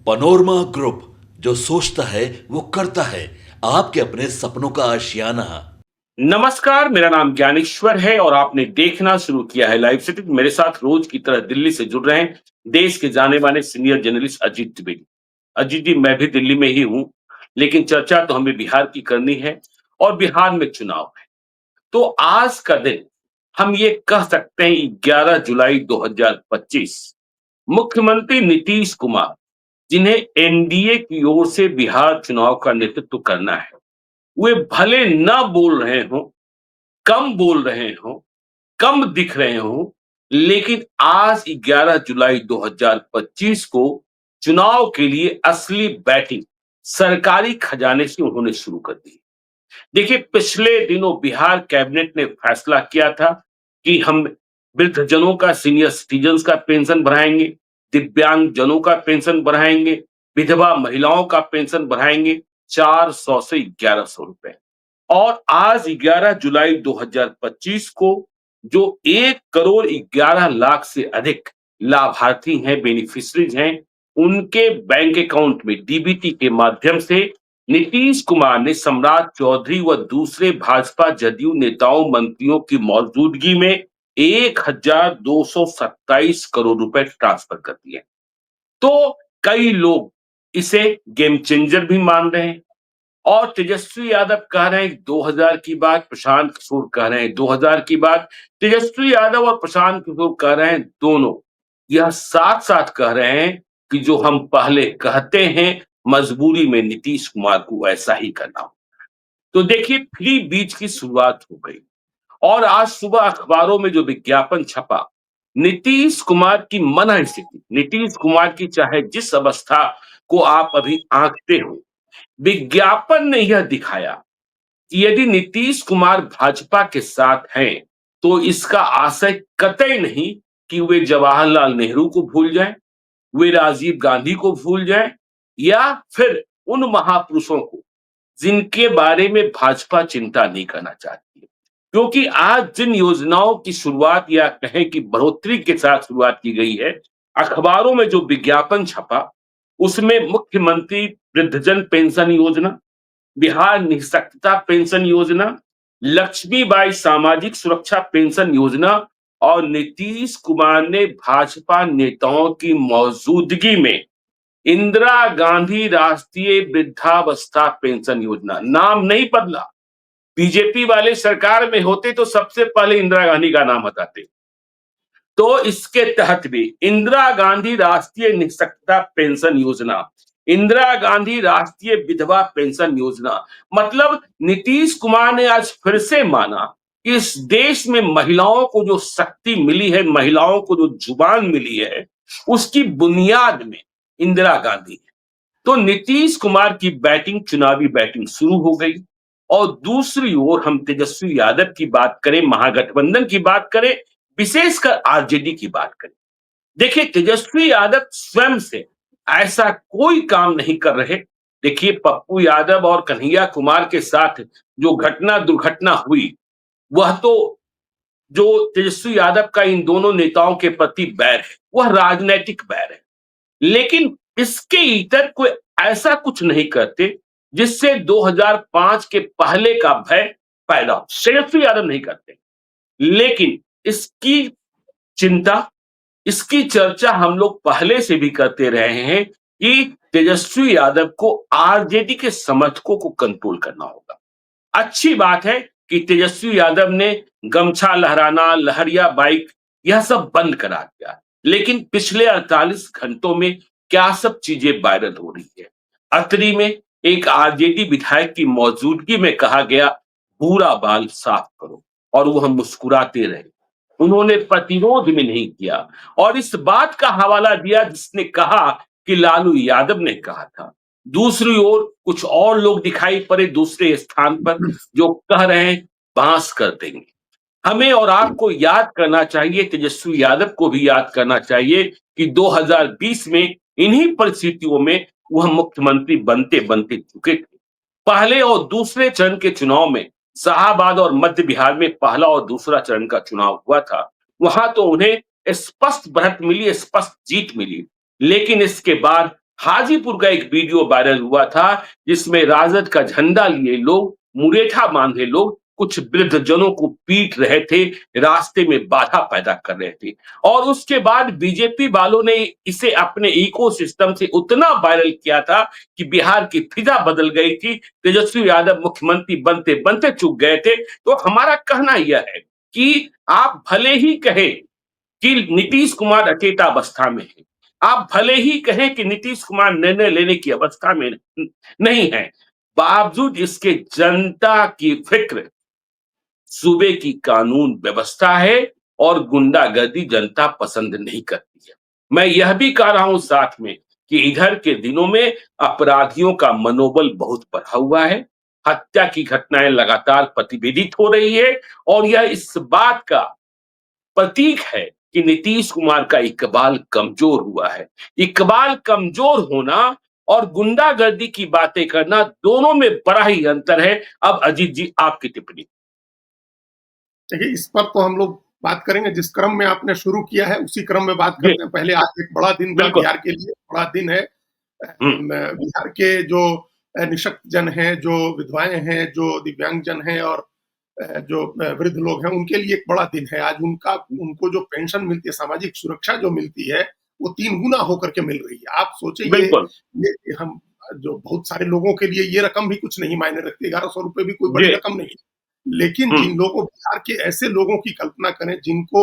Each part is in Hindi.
पनोरमा ग्रुप, जो सोचता है वो करता है। आपके अपने सपनों का आशियाना। नमस्कार, मेरा नाम ज्ञानेश्वर है और आपने देखना शुरू किया है लाइव सिटी। मेरे साथ रोज की तरह दिल्ली से जुड़ रहे हैं देश के जाने माने सीनियर जर्नलिस्ट अजीत द्विवेदी। अजीत जी, मैं भी दिल्ली में ही हूं, लेकिन चर्चा तो हमें बिहार की करनी है और बिहार में चुनाव है। तो आज का दिन हम ये कह सकते हैं 11 जुलाई 2025, मुख्यमंत्री नीतीश कुमार, जिन्हें एनडीए की ओर से बिहार चुनाव का नेतृत्व करना है, वे भले न बोल रहे हों, कम बोल रहे हों, कम दिख रहे हों, लेकिन आज 11 जुलाई 2025 को चुनाव के लिए असली बैटिंग सरकारी खजाने से उन्होंने शुरू कर दी। देखिए, पिछले दिनों बिहार कैबिनेट ने फैसला किया था कि हम वृद्धजनों का, सीनियर सिटीजन्स का पेंशन बढ़ाएंगे, दिव्यांग जनों का पेंशन बढ़ाएंगे, विधवा महिलाओं का पेंशन बढ़ाएंगे 400 से 1100 रुपए। और आज 11 जुलाई 2025 को जो 1 करोड़ 11 लाख से अधिक लाभार्थी हैं, बेनिफिशरीज हैं, उनके बैंक अकाउंट में डीबीटी के माध्यम से नीतीश कुमार ने सम्राट चौधरी व दूसरे भाजपा जदयू नेताओं, मंत्रियों की मौजूदगी में 1227 करोड़ रुपए ट्रांसफर कर दिए। तो कई लोग इसे गेम चेंजर भी मान रहे हैं और तेजस्वी यादव कह रहे हैं 2000 की बात, प्रशांत किशोर कह रहे हैं 2000 की बात। तेजस्वी यादव और प्रशांत किशोर कह रहे हैं दोनों यह साथ साथ कह रहे हैं कि जो हम पहले कहते हैं, मजबूरी में नीतीश कुमार को ऐसा ही करना हो। तो देखिए, फ्री बीच की शुरुआत हो गई और आज सुबह अखबारों में जो विज्ञापन छपा, नीतीश कुमार की मन स्थिति, नीतीश कुमार की चाहे जिस अवस्था को आप अभी आंकते हो, विज्ञापन ने यह दिखाया कि यदि नीतीश कुमार भाजपा के साथ हैं, तो इसका आशय कतई नहीं कि वे जवाहरलाल नेहरू को भूल जाएं, वे राजीव गांधी को भूल जाएं, या फिर उन महापुरुषों को जिनके बारे में भाजपा चिंता नहीं करना चाहती है। क्योंकि आज जिन योजनाओं की शुरुआत या कहें कि बढ़ोतरी के साथ शुरुआत की गई है, अखबारों में जो विज्ञापन छपा, उसमें मुख्यमंत्री वृद्धजन पेंशन योजना, बिहार निःशक्तता पेंशन योजना, लक्ष्मीबाई सामाजिक सुरक्षा पेंशन योजना और नीतीश कुमार ने भाजपा नेताओं की मौजूदगी में इंदिरा गांधी राष्ट्रीय वृद्धावस्था पेंशन योजना, नाम नहीं बदला। बीजेपी वाले सरकार में होते तो सबसे पहले इंदिरा गांधी का नाम बताते। तो इसके तहत भी इंदिरा गांधी राष्ट्रीय निःशक्तता पेंशन योजना, इंदिरा गांधी राष्ट्रीय विधवा पेंशन योजना, मतलब नीतीश कुमार ने आज फिर से माना कि इस देश में महिलाओं को जो शक्ति मिली है, महिलाओं को जो जुबान मिली है, उसकी बुनियाद में इंदिरा गांधी है। तो नीतीश कुमार की बैटिंग, चुनावी बैटिंग शुरू हो गई। और दूसरी ओर हम तेजस्वी यादव की बात करें, महागठबंधन की बात करें, विशेषकर आरजेडी की बात करें। देखिए, तेजस्वी यादव स्वयं से ऐसा कोई काम नहीं कर रहे। देखिए, पप्पू यादव और कन्हैया कुमार के साथ जो घटना दुर्घटना हुई, वह तो, जो तेजस्वी यादव का इन दोनों नेताओं के प्रति बैर है, वह राजनैतिक बैर है। लेकिन इसके इतर कोई ऐसा कुछ नहीं करते जिससे 2005 के पहले का भय पैदा हो। तेजस्वी यादव नहीं करते, लेकिन इसकी चिंता, इसकी चर्चा हम लोग पहले से भी करते रहे हैं कि तेजस्वी यादव को आरजेडी के समर्थकों को कंट्रोल करना होगा। अच्छी बात है कि तेजस्वी यादव ने गमछा लहराना, लहरिया बाइक, यह सब बंद करा दिया। लेकिन पिछले 48 घंटों में क्या सब चीजें वायरल हो रही है। अतरी में एक आरजेडी विधायक की मौजूदगी में कहा गया, पूरा बाल साफ करो, और वह मुस्कुराते रहे। उन्होंने प्रतिरोध में नहीं किया और इस बात का हवाला दिया जिसने कहा कि लालू यादव ने कहा था। दूसरी ओर कुछ और लोग दिखाई पड़े दूसरे स्थान पर, जो कह रहे हैं बांस कर देंगे। हमें और आपको याद करना चाहिए, तेजस्वी यादव को भी याद करना चाहिए कि 2020 में इन्हीं परिस्थितियों में वह मुख्यमंत्री बनते बनते चुके थे। पहले और दूसरे चरण के चुनाव में शाहाबाद और मध्य बिहार में पहला और दूसरा चरण का चुनाव हुआ था। वहां तो उन्हें स्पष्ट बढ़त मिली, स्पष्ट जीत मिली। लेकिन इसके बाद हाजीपुर का एक वीडियो वायरल हुआ था जिसमें राजद का झंडा लिए लोग, मुरेठा बांधे लोग कुछ वृद्धजनों को पीट रहे थे, रास्ते में बाधा पैदा कर रहे थे। और उसके बाद बीजेपी वालों ने इसे अपने इकोसिस्टम से उतना वायरल किया था कि बिहार की फिजा बदल गई थी। तेजस्वी यादव मुख्यमंत्री बनते बनते चूक गए थे। तो हमारा कहना यह है कि आप भले ही कहें कि नीतीश कुमार अचेता अवस्था में है, आप भले ही कहें कि नीतीश कुमार निर्णय लेने की अवस्था में नहीं है, बावजूद इसके जनता की फिक्र सूबे की कानून व्यवस्था है और गुंडागर्दी जनता पसंद नहीं करती है। मैं यह भी कह रहा हूं साथ में कि इधर के दिनों में अपराधियों का मनोबल बहुत बढ़ा हुआ है, हत्या की घटनाएं लगातार प्रतिवेदित हो रही है और यह इस बात का प्रतीक है कि नीतीश कुमार का इकबाल कमजोर हुआ है। इकबाल कमजोर होना और गुंडागर्दी की बातें करना दोनों में बड़ा ही अंतर है। अब अजीत जी आपकी टिप्पणी। देखिए, इस पर तो हम लोग बात करेंगे, जिस क्रम में आपने शुरू किया है उसी क्रम में बात जी, करते हैं। पहले आज एक बड़ा दिन था बिल्कुल। बिहार के लिए, बड़ा दिन है। हुँ, बिहार के जो निःशक्त जन हैं, जो विधवाएँ हैं, जो दिव्यांग जन हैं और जो वृद्ध लोग हैं, उनके लिए एक बड़ा दिन है। आज उनको जो पेंशन मिलती है, सामाजिक सुरक्षा जो मिलती है, वो 3 गुना होकर के मिल रही है। आप सोचिए, बिल्कुल। ये हम जो बहुत सारे लोगों के लिए ये रकम भी कुछ नहीं मायने रखती, ₹1100 भी कोई बड़ी जी, रकम नहीं है। लेकिन हुँ, जिन लोगों बिहार के ऐसे लोगों की कल्पना करें जिनको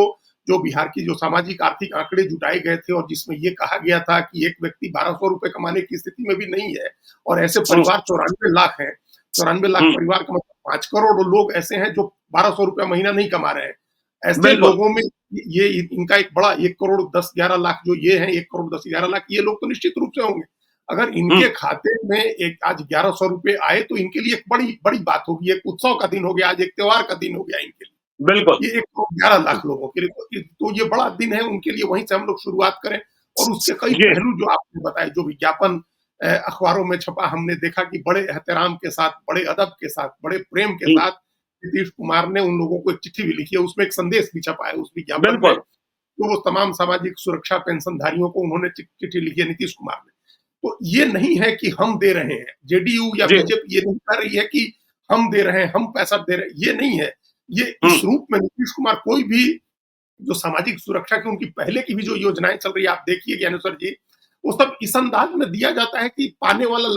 जो बिहार की जो सामाजिक आर्थिक आंकड़े जुटाए गए थे और जिसमें ये कहा गया था कि एक व्यक्ति ₹1200 कमाने की स्थिति में भी नहीं है और ऐसे हुँ, परिवार 94 लाख हैं। 94 लाख हुँ, परिवार का मतलब 5 करोड़ लोग ऐसे हैं जो ₹1200 महीना नहीं कमा रहे हैं। ऐसे बिल्कुल। लोगों में ये इनका एक बड़ा 1 करोड़ 10-11 लाख जो ये हैं, 1 करोड़ 10-11 लाख ये लोग तो निश्चित रूप से होंगे। अगर हुँ, इनके खाते में एक आज ₹1100 आए तो इनके लिए एक बड़ी बड़ी बात होगी, एक उत्सव का दिन हो गया, आज एक त्योहार का दिन हो गया इनके लिए। बिल्कुल। ये 1 करोड़ 11 हुँ, लाख लोगों के लिए तो ये बड़ा दिन है उनके लिए, वहीं से हम लोग शुरुआत करें और उसके कई जी, पहलू जो आपने बताए, जो विज्ञापन अखबारों में छपा, हमने देखा कि बड़े एहतराम के साथ, बड़े अदब के साथ, बड़े प्रेम के हुँ, साथ नीतीश कुमार ने उन लोगों को एक चिट्ठी भी लिखी है, उसमें एक संदेश भी छपा है उस विज्ञापन में, बिल्कुल। तो वो तमाम सामाजिक सुरक्षा पेंशनधारियों को उन्होंने चिट्ठी लिखी है नीतीश कुमार ने। तो ये नहीं है कि हम दे रहे हैं, जेडीयू या जी, बीजेपी ये नहीं कह रही है कि हम दे रहे हैं, हम पैसा दे रहे हैं, ये नहीं है। ये हुँ, इस रूप में नीतीश कुमार कोई भी जो सामाजिक सुरक्षा की उनकी पहले की भी जो योजनाएँ चल रही है, आप देखिए ज्ञानेश्वर जी, वो सब इस अंदाज में दिया जाता है कि पाने वाले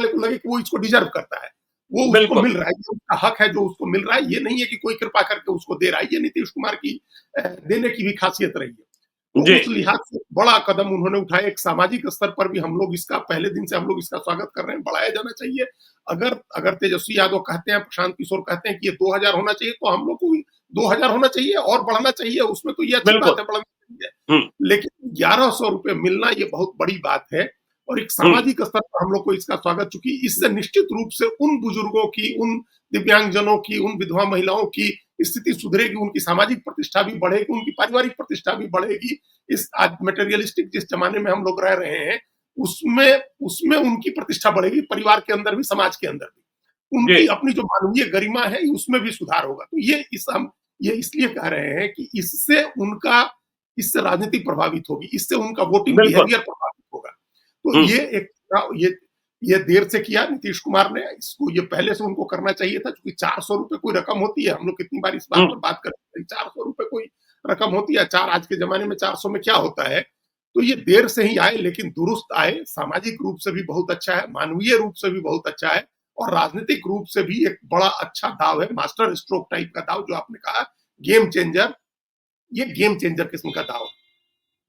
को लगे कि वो इसको डिज़र्व करता है। वो उसको बिल्कुल। मिल रहा है, ये उसका हक है जो उसको मिल रहा है, ये नहीं है कि कोई कृपा करके उसको दे रहा है, ये नीतीश कुमार की देने की भी खासियत रही है। तो जी, उस लिहाज से बड़ा कदम उन्होंने उठाया, एक सामाजिक स्तर पर भी हम लोग इसका पहले दिन से हम लोग इसका स्वागत कर रहे हैं, बढ़ाया जाना चाहिए। अगर अगर तेजस्वी यादव कहते हैं, प्रशांत किशोर कहते हैं कि ये 2000 होना चाहिए, तो हम लोग को भी 2000 होना चाहिए और बढ़ना चाहिए, उसमें तो ये अच्छी बात बिल्कुल। है, बढ़ना चाहिए। हुँ, लेकिन ₹1100 मिलना ये बहुत बड़ी बात है और एक हुँ, सामाजिक स्तर पर हम लोग को इसका स्वागत, चूँकि इससे निश्चित रूप से उन बुजुर्गों की, उन दिव्यांगजनों की, उन विधवा महिलाओं की स्थिति सुधरेगी, उनकी सामाजिक प्रतिष्ठा भी बढ़ेगी, उनकी पारिवारिक प्रतिष्ठा भी बढ़ेगी। इस आज मटेरियलिस्टिक जिस ज़माने में हम लोग रह रहे हैं, उसमें उसमें उनकी प्रतिष्ठा बढ़ेगी, परिवार के अंदर भी, समाज के अंदर भी। जी, उनकी अपनी जो मानवीय गरिमा है, उसमें भी सुधार होगा। तो ये इसलिए कह रहे हैं कि इससे राजनीति प्रभावित होगी, इससे उनका वोटिंग बिल्कुल। बिहेवियर प्रभावित होगा। तो हुँ, ये एक ये देर से किया नीतीश कुमार ने, इसको ये पहले से उनको करना चाहिए था, क्योंकि ₹400 कोई रकम होती है, हम लोग कितनी बार इस बात हुँ, पर बात करते हैं, ₹400 कोई रकम होती है, 4 आज के ज़माने में 400 में क्या होता है? तो ये देर से ही आए लेकिन दुरुस्त आए, सामाजिक रूप से भी बहुत अच्छा है, मानवीय रूप से भी बहुत अच्छा है और राजनीतिक रूप से भी एक बड़ा अच्छा दाव है, मास्टर स्ट्रोक टाइप का दाव जो आपने कहा, गेम चेंजर, ये गेम चेंजर किस्म का दाव है।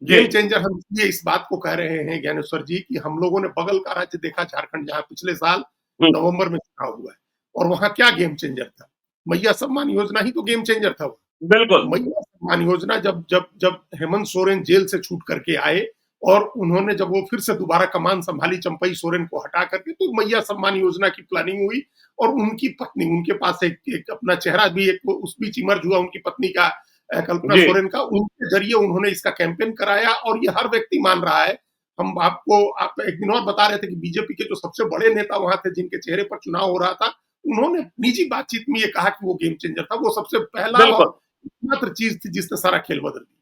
जी, गेम चेंजर हम इसलिए इस बात को कह रहे हैं ज्ञानेश्वर जी कि हम लोगों ने बगल का राज्य देखा, झारखंड, जहाँ पिछले साल हुँ, नवंबर में चुनाव हुआ है और वहाँ क्या गेम चेंजर था? मैया सम्मान योजना ही तो गेम चेंजर था वो। बिल्कुल। मैया सम्मान योजना जब जब जब हेमंत सोरेन जेल से छूट करके आए और उन्होंने जब वो फिर से दोबारा कमान संभाली चंपई सोरेन को हटा करके, तो मैया सम्मान योजना की प्लानिंग हुई और उनकी पत्नी, उनके पास एक अपना चेहरा भी एक उस बीच इमर्ज हुआ उनकी पत्नी का, कल्पना जी, सोरेन का, उनके ज़रिए उन्होंने इसका कैंपेन कराया और ये हर व्यक्ति मान रहा है। आप एक दिन और बता रहे थे कि बीजेपी के जो सबसे बड़े नेता वहाँ थे, जिनके चेहरे पर चुनाव हो रहा था, उन्होंने निजी बातचीत में ये कहा कि वो गेम चेंजर था। वो सबसे पहला बिल्कुल। और एकमात्र चीज़ थी जिसने सारा खेल बदल दिया।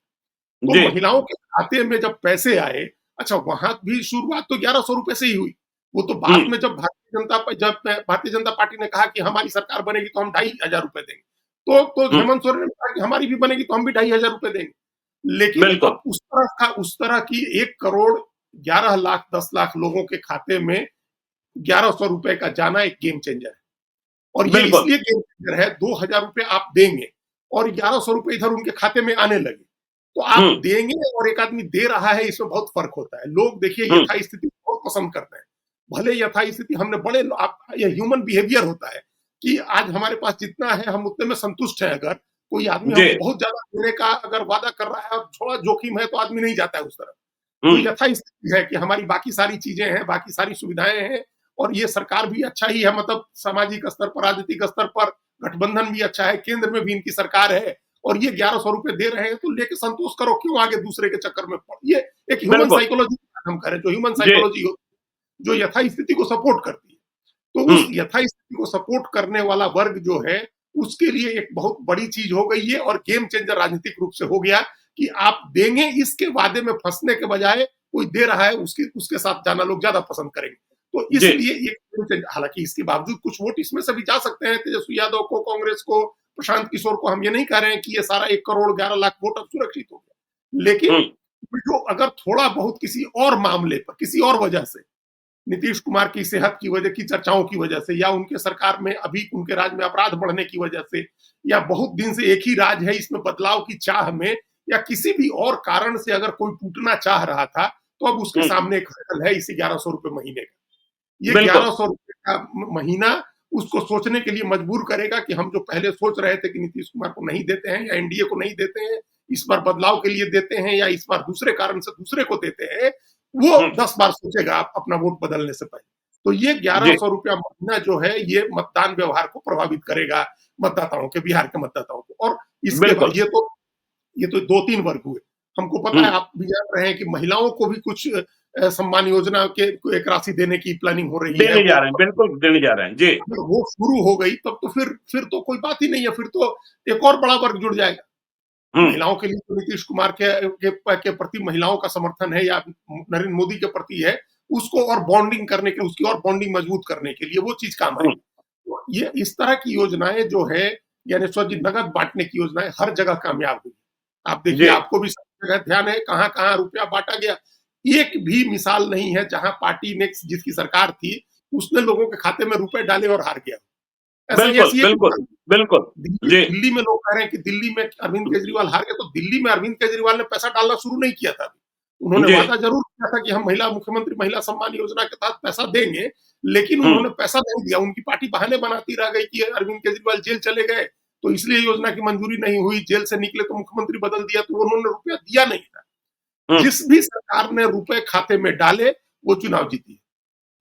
तो जी, महिलाओं के खाते में जब पैसे आए, अच्छा, वहां भी शुरुआत तो 1100 रुपए से ही हुई। वो तो बाद हम्म में जब भारतीय जनता पार्टी ने कहा कि हमारी सरकार बनेगी तो हम 2500 रुपए देंगे, तो हम्म हेमंत सोरेन ने कहा कि हमारी भी बनेगी तो हम भी 2500 रुपए देंगे। लेकिन बिल्कुल। अब उस तरह की 1 करोड़ 11 लाख 10 लाख लोगों के खाते में 1100 रुपए का जाना एक गेम चेंजर है। और ये बिल्कुल। इसलिए गेम चेंजर है, 2000 रुपए आप देंगे और 1100 रुपए इधर उनके खाते में आने लगे, तो आप हम्म देंगे और एक आदमी दे रहा है, इसमें बहुत फर्क होता है। लोग देखिए हम्म यथास्थिति बहुत पसंद करते हैं। भले यथास्थिति हमने बड़े आप ये ह्यूमन बिहेवियर होता है कि आज हमारे पास जितना है हम उतने में संतुष्ट हैं। अगर कोई आदमी जी। हमको बहुत ज्यादा देने का अगर वादा कर रहा है और थोड़ा जोखिम है तो आदमी नहीं जाता है उस तरफ। जो हम्म यथास्थिति है कि हमारी बाकी सारी चीजें हैं, बाकी सारी सुविधाएं हैं और ये सरकार भी अच्छा ही है, मतलब सामाजिक स्तर पर, राजनीतिक स्तर पर गठबंधन भी अच्छा है, केंद्र में भी इनकी सरकार है और ये 1100 रुपए दे रहे हैं तो लेके संतोष करो, क्यों आगे दूसरे के चक्कर में ये एक ह्यूमन बिल्कुल। साइकोलॉजी हम करें, जो ह्यूमन जी। साइकोलॉजी हो, जो यथास्थिति को सपोर्ट करती है। तो उस हम्म यथास्थिति को सपोर्ट करने वाला वर्ग जो है, उसके लिए एक बहुत बड़ी चीज हो गई है और गेम चेंजर राजनीतिक रूप से हो गया कि आप देंगे, इसके वादे में फंसने के बजाय कोई दे रहा है उसके साथ जाना लोग ज्यादा पसंद करेंगे। तो जी। इसलिए ये, हालांकि इसके बावजूद कुछ वोट इसमें से भी जा सकते हैं, तेजस्वी यादव को, कांग्रेस को, प्रशांत किशोर को। हम ये नहीं कह रहे हैं कि ये सारा 1 करोड़ 11 लाख वोट अब सुरक्षित हो गया, लेकिन हम्म जो अगर थोड़ा बहुत किसी और मामले पर, किसी और वजह से, नीतीश कुमार की सेहत की वजह की चर्चाओं की वजह से, या उनके सरकार में अभी उनके राज्य में अपराध बढ़ने की वजह से, या बहुत दिन से एक ही राज है इसमें बदलाव की चाह में, या किसी भी और कारण से अगर कोई टूटना चाह रहा था, तो अब उसके हम्म सामने एक हल है, इसी 1100 रुपए महीने का। ये बिल्कुल। 1100 रुपए का महीना उसको सोचने के लिए मजबूर करेगा कि हम जो पहले सोच रहे थे कि नीतीश कुमार को नहीं देते हैं या एनडीए को नहीं देते हैं, इस बार बदलाव के लिए देते हैं या इस बार दूसरे कारण से दूसरे को देते हैं, वो हम्म 10 बार सोचेगा अपना वोट बदलने से पहले। तो ये जी। 1100 रुपया महीना जो है, ये मतदान व्यवहार को प्रभावित करेगा, मतदाताओं के, बिहार के मतदाताओं को। और इसके बिल्कुल। बाद ये तो 2-3 वर्ग हुए। हमको पता है, हम्म आप भी जान रहे हैं कि महिलाओं को भी कुछ सम्मान योजना के एक राशि देने की प्लानिंग हो रही है। देने जा वो रहे हैं, बिल्कुल देने जा रहे हैं। जी। अगर वो शुरू हो गई तब तो फिर तो कोई बात ही नहीं है, फिर तो एक और बड़ा वर्ग जुड़ जाएगा। हम्म महिलाओं के लिए तो नीतीश कुमार के प्रति महिलाओं का समर्थन है, या नरेंद्र मोदी के प्रति है, उसको और बॉन्डिंग करने के, उसकी और बॉन्डिंग मजबूत करने के लिए वो चीज काम हम्म आएगी। तो ये इस तरह की योजनाएं जो है, ज्ञानेश्वर जी, नगद बांटने की योजनाएं हर जगह कामयाब हुई। आप देखिए, जी। आपको भी सब जगह ध्यान है कहाँ-कहाँ रुपया बाँटा गया। एक भी मिसाल नहीं है जहाँ पार्टी ने, जिसकी सरकार थी, उसने लोगों के खाते में रुपए डाले और हार गया। बिल्कुल, ऐसी एक बिल्कुल, मिसाल। बिल्कुल। दिल्ली जी। दिल्ली में लोग कह रहे हैं कि दिल्ली में अरविंद केजरीवाल हार गए, तो दिल्ली में अरविंद केजरीवाल ने पैसा डालना शुरू नहीं किया था। उन्होंने जी। वादा ज़रूर किया था कि हम मुख्यमंत्री महिला सम्मान योजना के तहत पैसा देंगे, लेकिन हुँ, उन्होंने पैसा नहीं दिया। उनकी पार्टी बहाने बनाती रह गई कि अरविंद केजरीवाल जेल चले गए, तो इसलिए योजना की मंजूरी नहीं हुई, जेल से निकले तो मुख्यमंत्री बदल दिया, तो उन्होंने रुपया दिया नहीं था। हुँ, जिस भी सरकार ने रुपए खाते में डाले, वो चुनाव जीती है।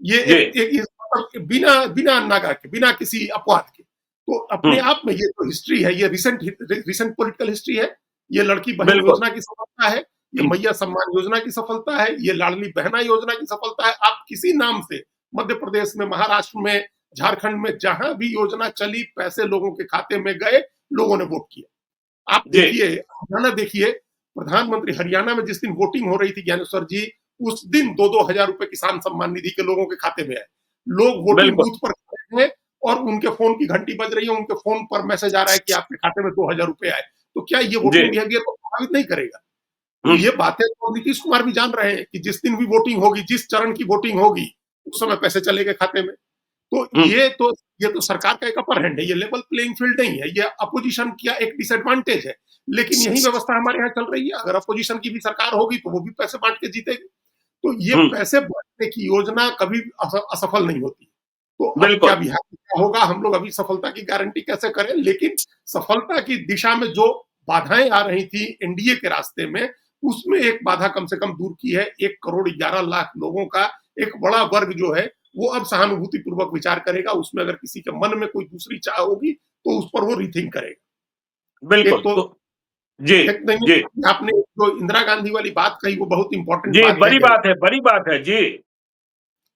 ये जी, एक एक इस मतलब बिना बिना नागा के, बिना किसी अपवाद के। तो हुँ, अपने आप में ये तो हिस्ट्री है, ये रिसेंट पॉलिटिकल हिस्ट्री है। ये लड़की बहन बिल्कुल। योजना की सफलता है, ये मैया सम्मान योजना की सफलता है, ये लाडली बहना योजना की सफलता है। आप किसी नाम से मध्य प्रदेश में, महाराष्ट्र में, झारखंड में जहां भी योजना चली, पैसे लोगों के खाते में गए, लोगों ने वोट किया। आप जी, देखिए, हरियाणा देखिए, प्रधानमंत्री हरियाणा में जिस दिन वोटिंग हो रही थी ज्ञानेश्वर जी, उस दिन 2-2 हजार रुपए किसान सम्मान निधि के लोगों के खाते में आए। लोग वोटिंग बिल्कुल। बूथ पर खड़े हैं और उनके फोन की घंटी बज रही है, उनके फोन पर मैसेज आ रहा है कि आपके खाते में 2,000 रुपए आए। तो क्या ये जी, वोटिंग बिहेवियर को प्रभावित नहीं करेगा? तो हुँ, ये बातें तो नीतीश कुमार भी जान रहे हैं कि जिस दिन भी वोटिंग होगी, जिस चरण की वोटिंग होगी, उस समय पैसे चलेंगे खाते में। तो हुँ, ये तो सरकार का एक अपर हैंड है, ये लेवल प्लेइंग फील्ड नहीं है, ये अपोजिशन का एक डिसएडवांटेज है। लेकिन यही व्यवस्था हमारे यहाँ चल रही है। अगर अपोजिशन की भी सरकार होगी तो वो भी पैसे बाँट के जीतेगी। तो ये हुँ, पैसे बाँटने की योजना कभी असफल नहीं होती। तो अब क्या बिल्कुल। बिहार में क्या होगा, हम लोग अभी सफलता की गारंटी कैसे करें? लेकिन सफलता की दिशा में जो बाधाएँ आ रही थी एनडीए के रास्ते में, उसमें एक बाधा कम से कम दूर की है। 1 करोड़ 11 लाख लोगों का एक बड़ा वर्ग जो है, वो अब सहानुभूतिपूर्वक विचार करेगा। उसमें अगर किसी के मन में कोई दूसरी चाह होगी, तो उस पर वो रीथिंक करेगा। एक बिल्कुल, तो तो जी, एक नहीं, जी, आपने जो इंदिरा गांधी वाली बात कही, वो बहुत इम्पोर्टेंट जी, बात है। बड़ी बात है, जी।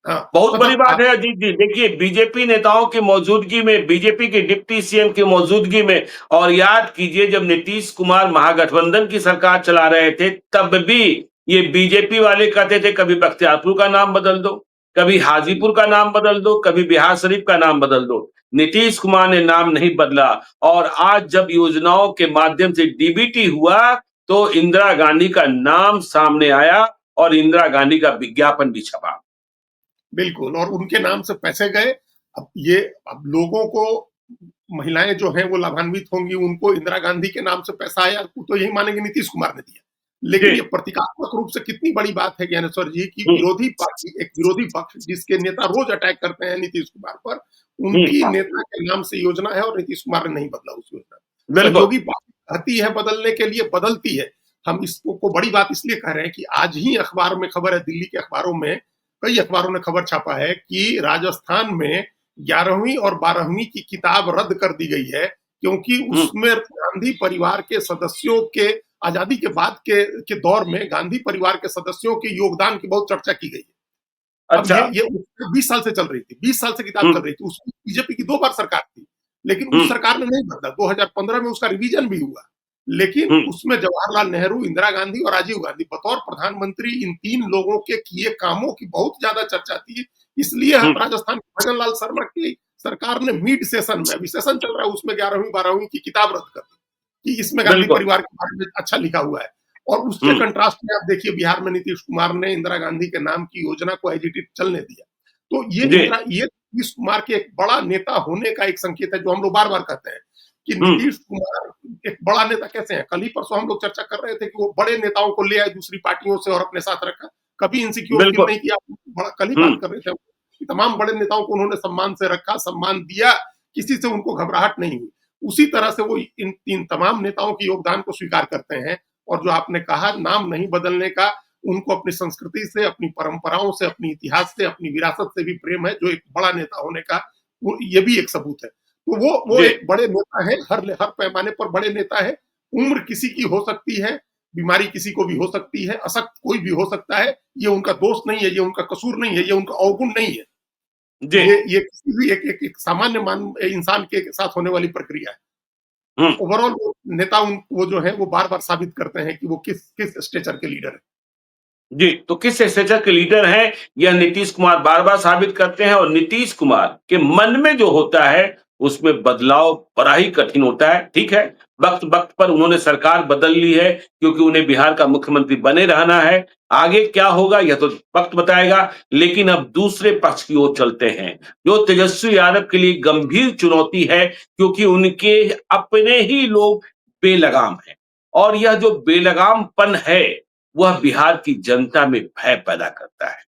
हाँ, बहुत बड़ी मतलब बात आप, है अजीत जी। देखिए, बीजेपी नेताओं की मौजूदगी में, बीजेपी के डिप्टी सीएम की मौजूदगी में, और याद कीजिए जब नीतीश कुमार महागठबंधन की सरकार चला रहे थे, तब भी ये बीजेपी वाले कहते थे कभी बख्तियारपुर का नाम बदल दो, कभी हाजीपुर का नाम बदल दो, कभी बिहार शरीफ का नाम बदल दो। नीतीश कुमार ने नाम नहीं बदला और आज जब योजनाओं के माध्यम से डीबीटी हुआ तो इंदिरा गांधी का नाम सामने आया और इंदिरा गांधी का विज्ञापन भी छपा। बिल्कुल, और उनके नाम से पैसे गए। अब लोगों को, महिलाएं जो हैं वो लाभान्वित होंगी, उनको इंदिरा गांधी के नाम से पैसा आया, तो यही मानेंगे नीतीश कुमार ने दिया। लेकिन जी। ये प्रतीकात्मक रूप से कितनी बड़ी बात है ज्ञानेश्वर जी की हुँ। विरोधी पार्टी, एक विरोधी पक्ष जिसके नेता रोज अटैक करते हैं नीतीश कुमार पर, हुँ। उनकी नेता के नाम से योजना है और नीतीश कुमार ने नहीं बदला उस योजना को। बिल्कुल। सहयोगी पार्टी कहती है बदलने के लिए, बदलती है। हम इसको को बड़ी बात इसलिए कह रहे हैं कि आज ही अखबार में खबर है, दिल्ली के अखबारों में, कई अखबारों ने खबर छापा है कि राजस्थान में 11वीं और 12वीं की किताब रद्द कर दी गई है, क्योंकि उसमें गांधी परिवार के सदस्यों के, आजादी के बाद के दौर में गांधी परिवार के सदस्यों के योगदान की बहुत चर्चा की गई है। अच्छा। अब ये 20 साल से चल रही थी, 20 साल से किताब चल रही थी। उसमें बीजेपी की 2 बार सरकार थी, लेकिन उस सरकार ने नहीं बदला। 2015 में उसका रिवीजन भी हुआ, लेकिन उसमें जवाहरलाल नेहरू, इंदिरा गांधी और राजीव गांधी बतौर प्रधानमंत्री, इन 3 लोगों के किए कामों की बहुत ज्यादा चर्चा थी। इसलिए राजस्थान के भजन लाल शर्मा की सरकार ने मिड सेशन में, अभी सेशन चल रहा है, उसमें 11वीं 12वीं की किताब रद्द कर दी कि इसमें गांधी परिवार के बारे में अच्छा लिखा हुआ है। और उसके कंट्रास्ट में आप देखिए, बिहार में नीतीश कुमार ने इंदिरा गांधी के नाम की योजना को एज इट इज चलने दिया। तो ये नीतीश कुमार के एक बड़ा नेता होने का एक संकेत है, जो हम लोग बार बार कहते हैं कि नीतीश कुमार एक बड़ा नेता कैसे हैं। कल ही परसों हम लोग चर्चा कर रहे थे कि वो बड़े नेताओं को ले आए दूसरी पार्टियों से और अपने साथ रखा, कभी इनसिक्योर फील नहीं किया। कल ही बात कर रहे थे कि तमाम बड़े नेताओं को उन्होंने सम्मान से रखा, सम्मान दिया, किसी से उनको घबराहट नहीं हुई। उसी तरह से वो इन तमाम नेताओं के योगदान को स्वीकार करते हैं। और जो आपने कहा, नाम नहीं बदलने का, उनको अपनी संस्कृति से, अपनी परंपराओं से, अपनी इतिहास से, अपनी विरासत से भी प्रेम है, जो एक बड़ा नेता होने का ये भी एक सबूत है। तो वो एक बड़े नेता है, हर पैमाने पर बड़े नेता है। उम्र किसी की हो सकती है, बीमारी किसी को भी हो सकती है, असक्त कोई भी हो सकता है। ये उनका दोष नहीं है, ये उनका कसूर नहीं है, ये उनका अवगुण नहीं है। ये किसी भी एक सामान्य इंसान के साथ होने वाली प्रक्रिया है। ओवरऑल नेता वो जो है वो बार-बार साबित करते हैं कि वो किस स्टेचर के लीडर है। जी, तो किस स्टेचर के लीडर हैं, यह नीतीश कुमार बार-बार साबित करते हैं और नीतीश कुमार के मन में जो होता है, उसमें बदलाव बड़ा ही कठिन होता है। ठीक है, वक्त-वक्त पर उन्होंने सरकार बदल ली है, क्योंकि उन्हें बिहार का मुख्यमंत्री बने रहना है। आगे क्या होगा, यह तो वक्त बताएगा। लेकिन अब दूसरे पक्ष की ओर चलते हैं, जो तेजस्वी यादव के लिए गंभीर चुनौती है, क्योंकि उनके अपने ही लोग बेलगाम हैं और यह जो बेलगामपन है, वह बिहार की जनता में भय पैदा करता है।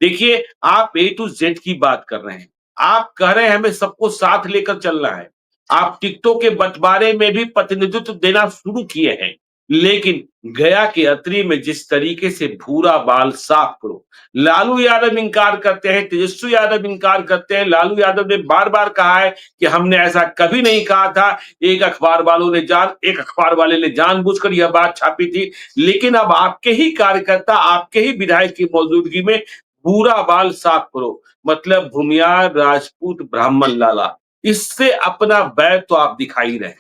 देखिए, आप ए टू जेड की बात कर रहे हैं। आप कह रहे हैं हमें सबको साथ लेकर चलना है। आप टिकटों के बंटवारे में भी प्रतिनिधित्व देना शुरू किए हैं। लेकिन गया के अतरी में जिस तरीके से भूरा बाल साफ करो, लालू यादव इंकार करते हैं, तेजस्वी यादव इंकार करते हैं। लालू यादव ने बार-बार कहा है कि हमने ऐसा कभी नहीं कहा था। एक अखबार वाले ने जानबूझकर यह बात छापी थी। लेकिन अब आपके ही कार्यकर्ता, आपके ही विधायक की मौजूदगी में पूरा बाल साफ करो, मतलब भूमियार, राजपूत, ब्राह्मण लाला, इससे अपना बैर तो आप दिखा ही रहे हैं।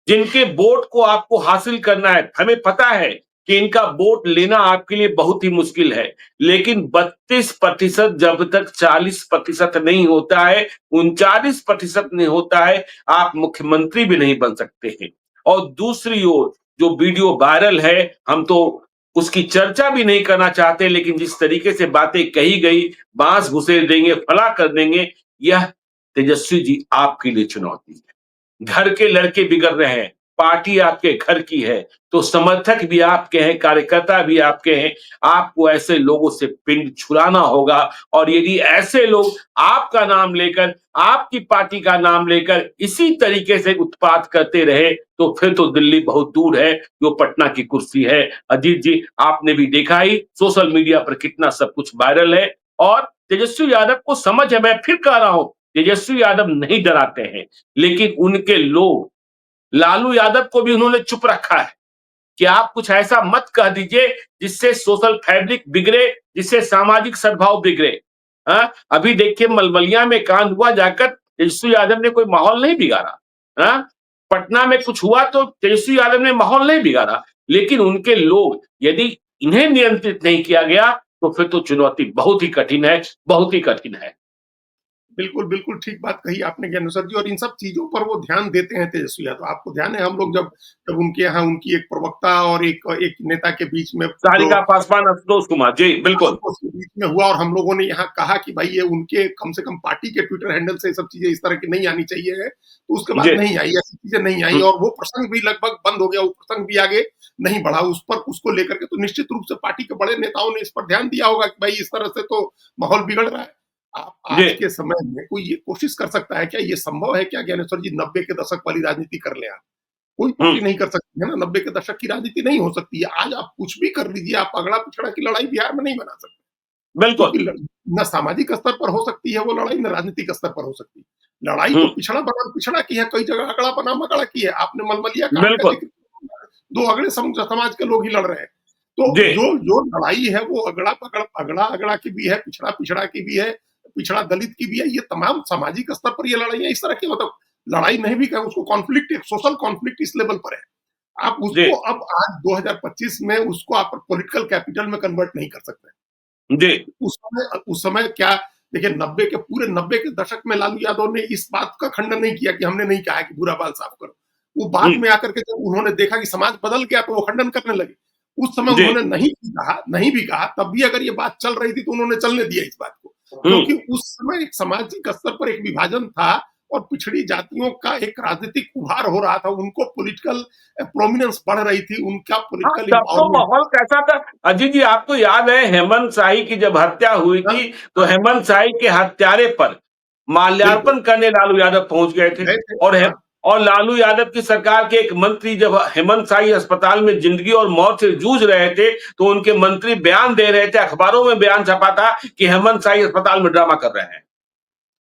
जिनके वोट को आपको हासिल करना है, हमें पता है कि इनका वोट लेना आपके लिए बहुत ही मुश्किल है, लेकिन 32% जब तक 40% नहीं होता है, 39% नहीं होता है, आप मुख्यमंत्री भी नहीं बन सकते हैं। और दूसरी ओर जो वीडियो वायरल है, हम तो उसकी चर्चा भी नहीं करना चाहते, लेकिन जिस तरीके से बातें कही गई, बांस घुसेड़ देंगे, फला कर देंगे, यह तेजस्वी जी आपके लिए चुनौती है। घर के लड़के बिगड़ रहे हैं, पार्टी आपके घर की है, तो समर्थक भी आपके हैं, कार्यकर्ता भी आपके हैं। आपको ऐसे लोगों से पिंड छुड़ाना होगा और यदि ऐसे लोग आपका नाम लेकर, आपकी पार्टी का नाम लेकर इसी तरीके से उत्पात करते रहे, तो फिर तो दिल्ली बहुत दूर है, जो पटना की कुर्सी है। अजीत जी, आपने भी देखा ही सोशल मीडिया पर कितना सब कुछ वायरल है और तेजस्वी यादव को समझ है, मैं फिर कह रहा हूं, तेजस्वी यादव नहीं डराते हैं, लेकिन उनके लोग, लालू यादव को भी उन्होंने चुप रखा है कि आप कुछ ऐसा मत कह दीजिए जिससे सोशल फैब्रिक बिगड़े, जिससे सामाजिक सद्भाव बिगड़े। अभी देखिए मलमलिया में कांड हुआ, जाकर तेजस्वी यादव ने कोई माहौल नहीं बिगाड़ा। पटना में कुछ हुआ तो तेजस्वी यादव ने माहौल नहीं बिगाड़ा, लेकिन उनके लोग, यदि इन्हें नियंत्रित नहीं किया गया तो फिर तो चुनौती बहुत ही कठिन है, बहुत ही कठिन है। बिल्कुल, बिल्कुल ठीक बात कही आपने ज्ञानेश्वर जी, और इन सब चीज़ों पर वो ध्यान देते हैं तेजस्वी यादव। आपको ध्यान है हम लोग जब जब उनके यहाँ उनकी एक प्रवक्ता और एक नेता के बीच में जो सारिका पासवान, आशुतोष कुमार, जी बिल्कुल। आशुतोष के बीच में हुआ, और हम लोगों ने यहाँ कहा कि भाई ये उनके कम से कम पार्टी के ट्विटर हैंडल से ये सब चीज़ें इस तरह की नहीं आनी चाहिए है, तो उसके बाद जी। नहीं आई, ऐसी चीज़ें नहीं आई, हुँ, और वो प्रसंग भी लगभग बंद हो गया, वो प्रसंग भी आगे नहीं बढ़ा उस पर, उसको लेकर के। तो निश्चित रूप से पार्टी के बड़े नेताओं ने इस पर ध्यान दिया होगा कि भाई इस तरह से तो माहौल बिगड़ रहा है। आप जी। आज के समय में कोई ये कोशिश कर सकता है क्या, ये संभव है क्या ज्ञानेश्वर जी, 90 के दशक वाली राजनीति कर लें आप? कोई हुँ, पार्टी नहीं कर सकती है ना, 90 के दशक की राजनीति नहीं हो सकती है। आज आप कुछ भी कर लीजिए, आप अगड़ा-पिछड़ा की लड़ाई बिहार में नहीं बना सकते। बिल्कुल। क्योंकि ना सामाजिक स्तर पर हो सकती है वो लड़ाई, ना राजनीतिक स्तर पर हो सकती है। लड़ाई हुँ, तो पिछड़ा बनाम पिछड़ा की है, कई जगह अगड़ा बनाम अगड़ा की है। आपने मलमलिया कांड का बिल्कुल। ज़िक्र किया, 2 अगड़े समाज के लोग ही लड़ रहे हैं। तो जी। जो जो लड़ाई है वो अगड़ा-अगड़ा की भी है, पिछड़ा-पिछड़ा की भी है, पिछड़ा दलित की भी है। ये तमाम सामाजिक स्तर पर ये लड़ाइयाँ इस तरह की, मतलब लड़ाई नहीं भी कहें उसको, कॉन्फ्लिक्ट, एक सोशल कॉन्फ्लिक्ट इस लेवल पर है। आप जी, उसको अब आज 2025 में उसको आप पॉलिटिकल कैपिटल में कन्वर्ट नहीं कर सकते। जी। उस समय क्या, देखिए 90 के पूरे 90 के दशक में लालू यादव ने इस बात का खंडन नहीं किया कि हमने नहीं कहा कि भूरा बाल साफ करो। वो बाद हुँ, में आकर के जब उन्होंने देखा कि समाज बदल गया तो वो खंडन करने लगे। उस समय जी। उन्होंने नहीं भी कहा, तब भी अगर ये बात चल रही थी तो उन्होंने चलने दिया इस बात को। हुँ, क्योंकि उस समय एक सामाजिक स्तर पर एक विभाजन था, और पिछड़ी जातियों का एक राजनीतिक उभार हो रहा था, उनको पॉलिटिकल प्रोमिनेंस बढ़ रही थी, उनका हाँ, पॉलिटिकल तब तो एम्पावरमेंट। माहौल कैसा था? अजीत जी, आपको याद है हेमंत शाही की जब हत्या हुई हाँ, थी, तो हाँ, हेमंत शाही के हत्यारे पर बिल्कुल, माल्यार्पण करने लालू यादव पहुँच गए थे। गए थे। और हे हाँ, और लालू यादव की सरकार के एक मंत्री जब हेमंत शाही अस्पताल में ज़िंदगी और मौत से जूझ रहे थे, तो उनके मंत्री बयान दे रहे थे, अखबारों में बयान छपा था कि हेमंत शाही अस्पताल में ड्रामा कर रहे हैं।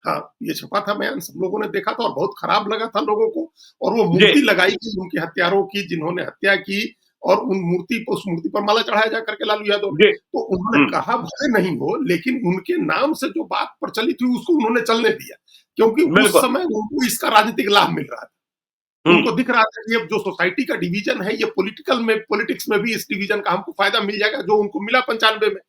हाँ, ये छपा था बयान, सब लोगों ने देखा था और बहुत खराब लगा था लोगों को, और वो जी, मूर्ति लगाई गई उनके हत्यारों की, जिन्होंने हत्या की, और उस मूर्ति पर माला चढ़ाया जा करके लालू यादव ने। जी। तो उन्होंने हुँ, कहा भले नहीं हो, लेकिन उनके नाम से जो बात प्रचलित हुई उसको उन्होंने चलने दिया, क्योंकि उस बिल्कुल। समय उनको इसका राजनीतिक लाभ मिल रहा था। हुँ, उनको दिख रहा था कि ये जो सोसाइटी का डिवीजन है, ये पॉलिटिक्स में भी इस डिवीजन का हमको फायदा मिल जाएगा, जो उनको मिला 95 में।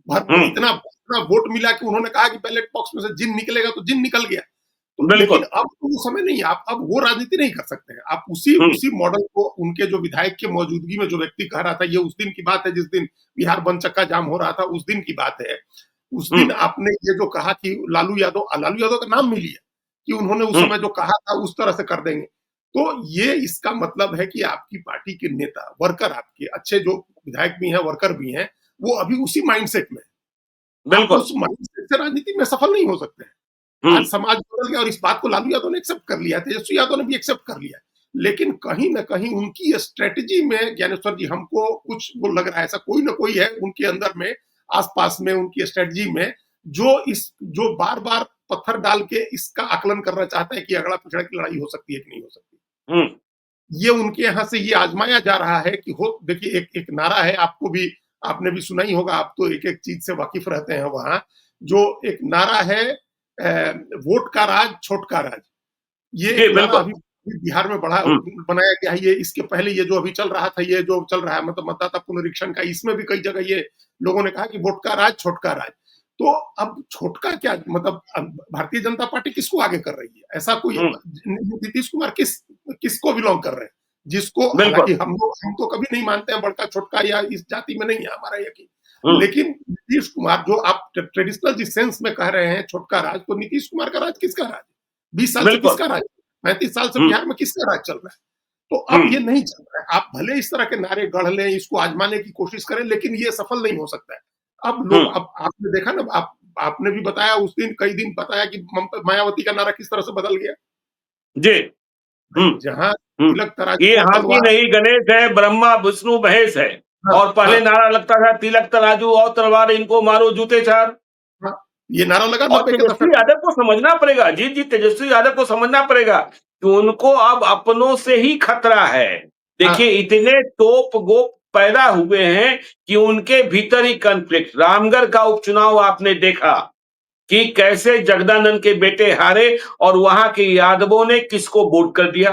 हुँ, इतना इतना वोट मिला कि उन्होंने कहा कि बैलेट बॉक्स में से जिन निकलेगा तो जिन निकल गया। तो लेकिन बिल्कुल। अब तो वो समय नहीं है, आप अब वो राजनीति नहीं कर सकते हैं। आप उसी हुँ, उसी मॉडल को, उनके जो विधायक की मौजूदगी में जो व्यक्ति कह रहा था, ये उस दिन की बात है जिस दिन बिहार बंद चक्का जाम हो रहा था, उस दिन की बात है। उस हुँ, दिन आपने ये जो कहा कि लालू यादव का नाम भी लिया, कि उन्होंने उस हुँ, समय जो कहा था उस तरह से कर देंगे। तो ये इसका मतलब है कि आपकी पार्टी के नेता, वर्कर आपके अच्छे जो विधायक भी हैं, वर्कर भी हैं, वो अभी उसी माइंडसेट में हैं। आप बिल्कुल। उस माइंडसेट से राजनीति में सफल नहीं हो सकते हैं। हुँ, आज समाज बदल गया, और इस बात को लालू यादव ने एक्सेप्ट कर लिया, तेजस्वी यादव ने भी एक्सेप्ट कर लिया। लेकिन कहीं न कहीं उनकी स्ट्रैटेजी में ज्ञानेश्वर जी, हमको कुछ वो लग रहा है, ऐसा कोई न कोई है उनके अंदर में, आस-पास में उनकी स्ट्रैटेजी में, जो बार-बार पत्थर डाल के इसका आकलन करना चाहता है कि अगड़ा-पिछड़ा की लड़ाई हो सकती है कि नहीं हो सकती। हुँ, ये उनके यहाँ से ये आज़माया जा रहा है कि हो देखिए, एक एक नारा है, आपने भी सुना ही होगा, आप तो एक-एक चीज़ से वाकिफ़ रहते हैं वहाँ, जो एक नारा है, वोट का राज, छोट का राज। ये जी, एक नारा बिल्कुल। अभी अभी बिहार में हुँ, बनाया गया है। ये इसके पहले ये जो अभी चल रहा था, ये जो चल रहा है मतलब मतदाता पुनरीक्षण का, इसमें भी कई जगह ये लोगों ने कहा कि वोट का राज, छोट का राज। तो अब छोटका क्या, मतलब भारतीय जनता पार्टी किसको आगे कर रही है? ऐसा कोई हुँ, नीतीश कुमार किसको बिलॉन्ग कर रहे हैं? जिसको, बिल्कुल। हालाँकि हम तो कभी नहीं मानते हैं बड़का छोटका, या इस जाति में नहीं है हमारा यकीन। हुँ, लेकिन नीतीश कुमार, जो आप ट्रेडिशनल जिस सेंस में कह रहे हैं छोटका राज, तो नीतीश कुमार का राज किसका राज है? 20 साल से बिल्कुल। किसका राज है? 35 साल से हुँ, बिहार में किसका राज चल रहा है? तो हुँ, अब ये नहीं चल रहा है। आप भले इस तरह के नारे गढ़ लें, इसको आज़माने की कोशिश करें, लेकिन ये सफल नहीं हो सकता है। हुँ, अब आपने देखा ना, आपने भी बताया उस दिन, कई दिन बताया कि ममता मायावती का नारा किस तरह से बदल गया। जी। हुँ, भाई जहाँ हुँ। तिलक ये तराजू और हाथी तलवार। नहीं गणेश है, ब्रह्मा, विष्णु, महेश है। हाँ, और पहले हाँ, नारा लगता था तिलक तराजू और तलवार इनको मारो जूते चार। हाँ। ये नारा लगा और 90 के तेजस्वी दशक में। यादव को समझना पड़ेगा, जी, तेजस्वी यादव को समझना पड़ेगा कि उनको अब अपनों से ही खतरा है। हाँ, देखिए इतने तोप-गोप पैदा हुए हैं कि उनके भीतर ही कॉन्फ्लिक्ट। रामगढ़ का उपचुनाव आपने देखा कि कैसे जगदानंद के बेटे हारे और वहां के यादवों ने किसको वोट कर दिया।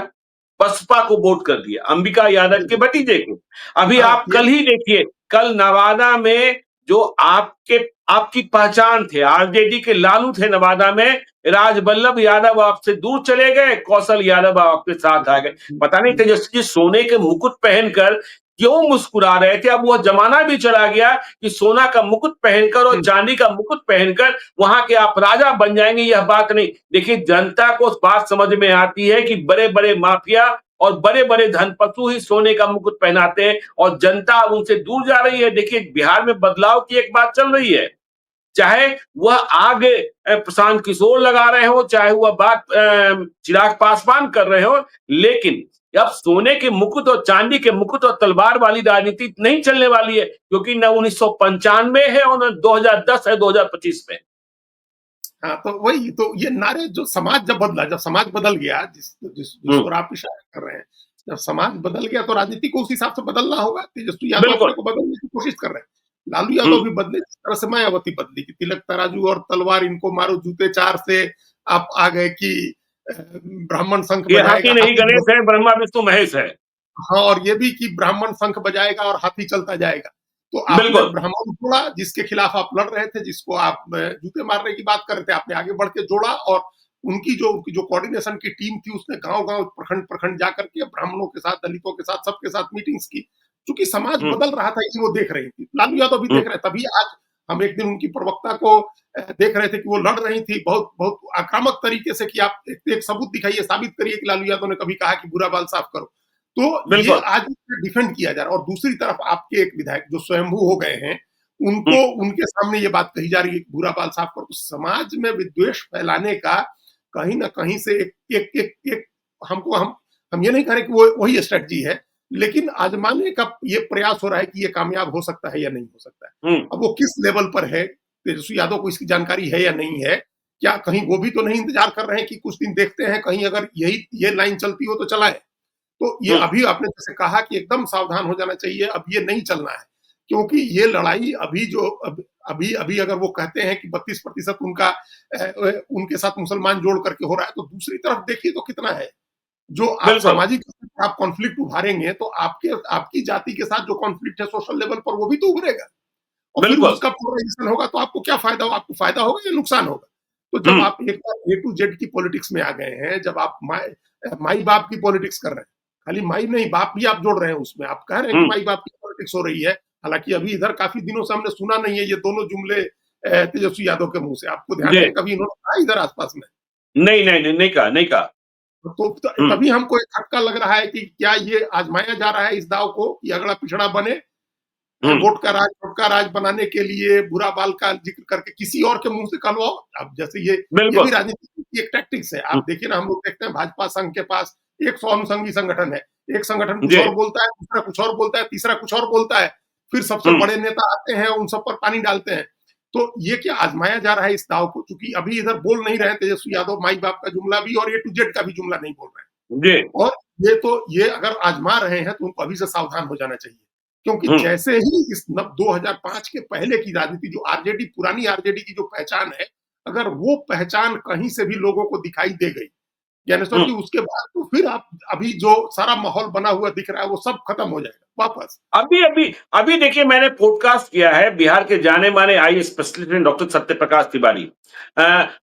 बसपा को वोट कर दिया, अंबिका यादव के भतीजे को। अभी हाँ, आप कल ही देखिए, कल नवादा में जो आपकी पहचान थे, आरजेडी के लालू थे नवादा में, राजबल्लभ यादव आपसे दूर चले गए, कौशल यादव आपके साथ आ गए। पता नहीं तेजस्वी सोने के मुकुट पहनकर क्यों मुस्कुरा रहे थे। अब वो जमाना भी चला गया कि सोना का मुकुट पहनकर और चांदी का मुकुट पहनकर वहां के आप राजा बन जाएंगे, यह बात नहीं। देखिए, जनता को बात समझ में आती है कि बड़े बड़े माफिया और बड़े बड़े धनपशु ही सोने का मुकुट पहनाते हैं और जनता उनसे दूर जा रही है। देखिए, बिहार में बदलाव की एक बात चल रही है, चाहे वह आग प्रशांत किशोर लगा रहे हो, चाहे वह बात चिराग पासवान कर रहे हो, लेकिन अब सोने के मुकुट और चांदी के मुकुट और तलवार वाली राजनीति नहीं चलने वाली है, क्योंकि न 1995 है और न 2010 है 2025 में। हाँ, तो वही तो ये नारे जो समाज जब बदला, जब समाज बदल गया, जिस ओर आप इशारा कर रहे हैं, जब समाज बदल गया तो राजनीति को उस हिसाब से बदलना होगा। तेजस्वी यादव अपने बिल्कुल। को बदलने की कोशिश कर रहे हैं, लालू यादव भी बदले, जिस तरह से मायावती बदली कि तिलक तराजू और तलवार इनको मारो जूते चार से आप आ गए कि ब्राह्मण शंख ये हाथी बजाएगा नहीं हाथी। गणेश है, ब्रह्मा विष्णु महेश है। हाँ, और ये भी कि ब्राह्मण शंख बजाएगा और हाथी चलता जाएगा। तो आपने बिल्कुल। ब्राह्मण जोड़ा, जिसके खिलाफ आप लड़ रहे थे, जिसको आप जूते मारने की बात कर रहे थे, आपने आगे बढ़ के जोड़ा और उनकी जो कोऑर्डिनेशन की टीम थी, उसने गांव-गांव, प्रखंड जा करके ब्राह्मणों के साथ, दलितों के साथ, सबके साथ मीटिंग्स की। चूंकि समाज हम्म, बदल रहा था, ये वो देख रही थी। लालू यादव भी हम्म, देख रहे, तभी आज हम एक दिन उनकी प्रवक्ता को देख रहे थे कि वो लड़ रही थी बहुत बहुत आक्रामक तरीके से कि आप एक सबूत दिखाइए, साबित करिए कि लालू यादव ने कभी कहा कि बुरा बाल साफ करो। तो ये बिल्कुल। आज डिफेंड किया जा रहा है और दूसरी तरफ आपके एक विधायक जो स्वयंभू हो गए हैं, हम्म, उनको उनके सामने ये बात कही जा रही है कि बुरा बाल साफ करो। तो समाज में विद्वेष फैलाने का कहीं ना कहीं से एक हमको हम ये नहीं कह रहे कि वो वही स्ट्रेटजी है, लेकिन आजमाने का ये प्रयास हो रहा है कि ये कामयाब हो सकता है या नहीं हो सकता है। हम्म, अब वो किस लेवल पर है, तेजस्वी यादव को इसकी जानकारी है या नहीं है, क्या कहीं वो भी तो नहीं इंतजार कर रहे हैं कि कुछ दिन देखते हैं, कहीं अगर यही ये लाइन चलती हो तो चलाए। तो ये हम्म, अभी आपने जैसे कहा कि एकदम सावधान हो जाना चाहिए, अब ये नहीं चलना है, क्योंकि ये लड़ाई अभी अभी अगर वो कहते हैं कि 32% उनके साथ मुसलमान जोड़ करके हो रहा है, तो दूसरी तरफ देखिए तो कितना है। जो आप बिल्कुल। सामाजिक आप कॉन्फ्लिक्ट उभारेंगे तो आपकी जाति के साथ जो कॉन्फ्लिक्ट है सोशल लेवल पर, वो भी तो उभरेगा और फिर बिल्कुल। उसका पोलराइजेशन होगा, तो आपको क्या फायदा होगा? आपको फायदा होगा या नुकसान होगा? तो जब हम्म, आप एक बार ए टू जेड की पॉलिटिक्स में आ गए हैं, जब आप माई बाप की पॉलिटिक्स कर रहे हैं, खाली माई नहीं, बाप भी आप जोड़ रहे हैं उसमें, आप कह रहे हैं कि हम्म, माई बाप की पॉलिटिक्स हो रही है। हालांकि अभी इधर काफी दिनों से हमने सुना नहीं है ये दोनों जुमले तेजस्वी यादव के मुंह से। आपको ध्यान जी। है कभी इन्होंने कहा इधर आसपास में? नहीं, नहीं, नहीं, नहीं कहा, नहीं कहा। हम्म, तभी हमको एक खटका लग रहा है कि क्या ये आजमाया जा रहा है इस दाव को कि अगला पिछड़ा बने, हम्म, वोट का राज बनाने के लिए बुरा बाल का जिक्र करके किसी और के मुंह से कहलवाओ। अब जैसे ये भी बिल्कुल। राजनीति की एक टैक्टिक्स है। हम्म, आप देखिए ना, हम लोग देखते हैं भाजपा संघ के पास 100 अनुषंगी संगठन है, एक संगठन कुछ जी। और बोलता है, दूसरा कुछ और बोलता है, तीसरा कुछ और बोलता है, फिर सबसे हम्म, बड़े नेता आते हैं, उन सब पर पानी डालते हैं। तो ये क्या आजमाया जा रहा है इस दाव को? क्योंकि अभी इधर बोल नहीं रहे तेजस्वी यादव माई बाप का जुमला भी और ए टू जेड का भी जुमला नहीं बोल रहे हैं। जी। और ये अगर आजमा रहे हैं तो उनको अभी से सावधान हो जाना चाहिए, क्योंकि हम्म, जैसे ही इस 2005 के पहले की राजनीति, जो आरजेडी, पुरानी आरजेडी की जो पहचान है, अगर वो पहचान कहीं से भी लोगों को दिखाई दे गई, ज्ञानेश्वर हम्म। जी, उसके बाद तो फिर आप अभी जो सारा माहौल बना हुआ दिख रहा है वो सब खत्म हो जाएगा वापस। अभी अभी अभी देखिए, मैंने पॉडकास्ट किया है बिहार के जाने माने eye specialist doctor Satya Prakash Tiwari.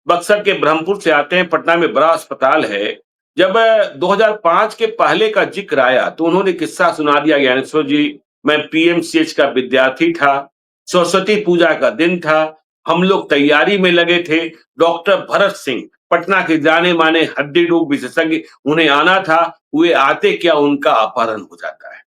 Buxar के ब्रह्मपुर से आते हैं, पटना में बड़ा अस्पताल है। जब 2005 के पहले का जिक्र आया तो उन्होंने किस्सा सुना दिया, ज्ञानेश्वर जी, मैं पीएमसीएच का विद्यार्थी था, सरस्वती पूजा का दिन था, हम लोग तैयारी में लगे थे। डॉक्टर भरत सिंह, पटना के जाने माने हड्डी रोग विशेषज्ञ, उन्हें आना था, वे आते क्या उनका अपहरण हो जाता है।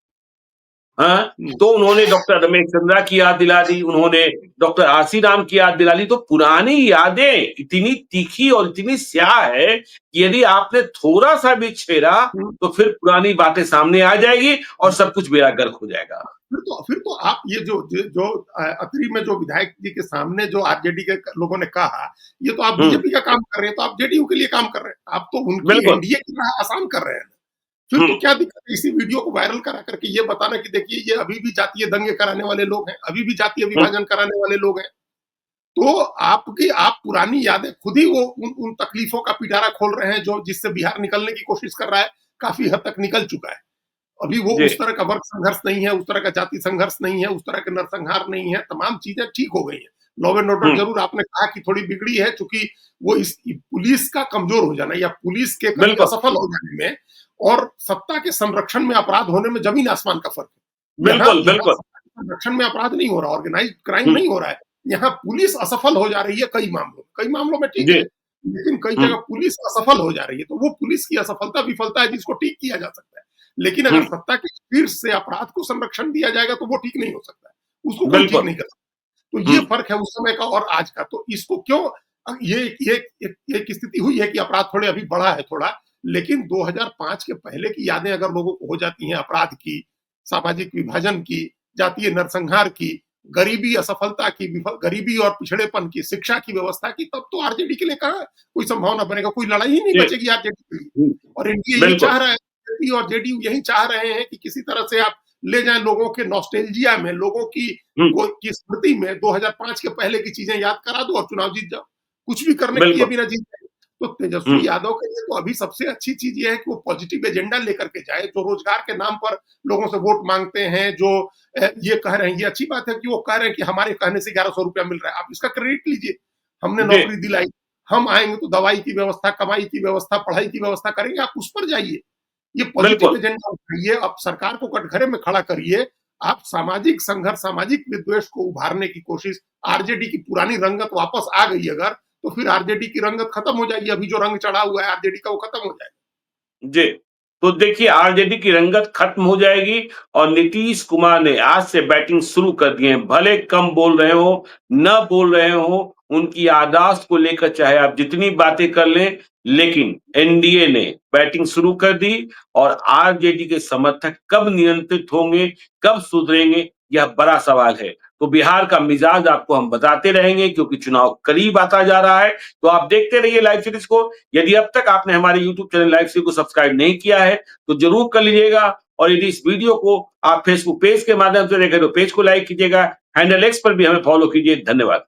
हाँ, हम्म, तो उन्होंने डॉक्टर रमेश चंद्रा की याद दिला दी, उन्होंने डॉक्टर आशीराम की याद दिला दी। तो पुरानी यादें इतनी तीखी और इतनी स्याह है कि यदि आपने थोड़ा सा भी छेड़ा हम्म। तो फिर पुरानी बातें सामने आ जाएगी और सब कुछ बेड़ा गर्क हो जाएगा। फिर तो आप ये जो अतरी में जो विधायक जी के सामने जो आरजेडी के लोगों ने कहा, ये तो आप हम्म, बीजेपी का काम कर रहे हैं, तो आप जेडीयू के लिए काम कर रहे हैं, आप तो उनकी बिल्कुल। एनडीए की राह आसान कर रहे हैं। फिर तो हम्म, क्या दिक्कत है इसी वीडियो को वायरल करा करके ये बताना कि देखिए ये अभी भी जातीय दंगे कराने वाले लोग हैं, अभी भी जातीय हम्म, विभाजन कराने वाले लोग हैं। तो आप पुरानी यादें खुद ही वो उन तकलीफों का पिटारा खोल रहे हैं जो जिससे बिहार निकलने की कोशिश कर रहा है। काफी हद तक निकल चुका है। अभी वो जी उस तरह का वर्ग संघर्ष नहीं है, उस तरह का जाति संघर्ष नहीं है, उस तरह के नरसंहार नहीं है, तमाम चीजें ठीक हो गई हैं। लॉ एंड ऑर्डर हम्म जरूर आपने कहा कि थोड़ी बिगड़ी है, चूंकि वो इस पुलिस का कमजोर हो जाना या पुलिस के कहीं बिल्कुल असफल हो जाने में और सत्ता के संरक्षण में अपराध होने में जमीन आसमान का फर्क है। यहाँ बिल्कुल यहाँ बिल्कुल सत्ता के संरक्षण में अपराध नहीं हो रहा, ऑर्गेनाइज्ड क्राइम हम्म नहीं हो रहा है। यहाँ पुलिस असफल हो जा रही है कई मामलों में ठीक जी है, लेकिन कई हम्म जगह पुलिस असफल हो जा रही है, तो वो पुलिस की असफलता विफलता है जिसको ठीक किया जा सकता है। लेकिन अगर हम्म सत्ता के शीर्ष से अपराध को संरक्षण दिया जाएगा तो वो ठीक नहीं हो सकता है, उसको कोई ठीक बिल्कुल नहीं कर सकता। तो ये हम्म फर्क है उस समय का और आज का। तो इसको क्यों एक स्थिति हुई है कि अपराध थोड़े अभी बढ़ा है थोड़ा, लेकिन 2005 के पहले की यादें अगर लोगों को हो जाती हैं अपराध की, सामाजिक विभाजन की, जातीय नरसंहार की, गरीबी असफलता की, गरीबी और पिछड़ेपन की, शिक्षा की व्यवस्था की, तब तो आरजेडी के लिए कहाँ कोई संभावना बनेगा, कोई लड़ाई ही नहीं जी बचेगी आरजेडी के लिए। हम्म, और एनडीए यही बिल्कुल चाह रहा है, बीजेपी और जेडीयू यही चाह रहे हैं कि किसी तरह से आप ले जाएं लोगों के नॉस्टैल्जिया में, लोगों हम्म की स्मृति में 2005 के पहले की चीजें याद करा दो और चुनाव जीत जाओ। कुछ भी करने किए बिल्कुल बिना जीत जाए। तो हम्म तेजस्वी यादव के लिए तो अभी सबसे अच्छी चीज ये है कि वो पॉजिटिव एजेंडा लेकर के जाए, जो रोजगार के नाम पर लोगों से वोट मांगते हैं, जो ये कह रहे हैं, ये अच्छी बात है कि वो कह रहे हैं कि हमारे कहने से 1100 रुपया मिल रहा है, आप इसका क्रेडिट लीजिए। हमने जी नौकरी दिलाई, हम आएंगे तो दवाई की व्यवस्था, कमाई की व्यवस्था, पढ़ाई की व्यवस्था करेंगे, आप उस पर जाइए। ये पॉजिटिव बिल्कुल एजेंडा उठाइए, आप सरकार को कटघरे में खड़ा करिए, आप सामाजिक संघर्ष, सामाजिक विद्वेष को उभारने की कोशिश, आरजेडी की पुरानी रंगत वापस आ गई अगर, तो फिर आरजेडी की रंगत खत्म हो जाएगी, अभी जो रंग चढ़ा हुआ है आरजेडी का वो खत्म हो जाएगा। जी तो देखिए आरजेडी की रंगत खत्म हो जाएगी और नीतीश कुमार ने आज से बैटिंग शुरू कर दी है। भले कम बोल रहे हो, न बोल रहे हो, उनकी याददाश्त को लेकर चाहे आप जितनी बातें कर लें, लेकिन एनडीए ने बैटिंग शुरू कर दी और आरजेडी के समर्थक कब नियंत्रित होंगे, कब सुधरेंगे, यह बड़ा सवाल है। तो बिहार का मिजाज आपको हम बताते रहेंगे क्योंकि चुनाव करीब आता जा रहा है। तो आप देखते रहिए लाइव सीरीज को। यदि अब तक आपने हमारे यूट्यूब चैनल लाइव सीरीज को सब्सक्राइब नहीं किया है तो जरूर कर लीजिएगा और यदि इस वीडियो को आप फेसबुक पेज के माध्यम से देखें तो पेज को लाइक कीजिएगा, हैंडल एक्स पर भी हमें फॉलो कीजिए। धन्यवाद।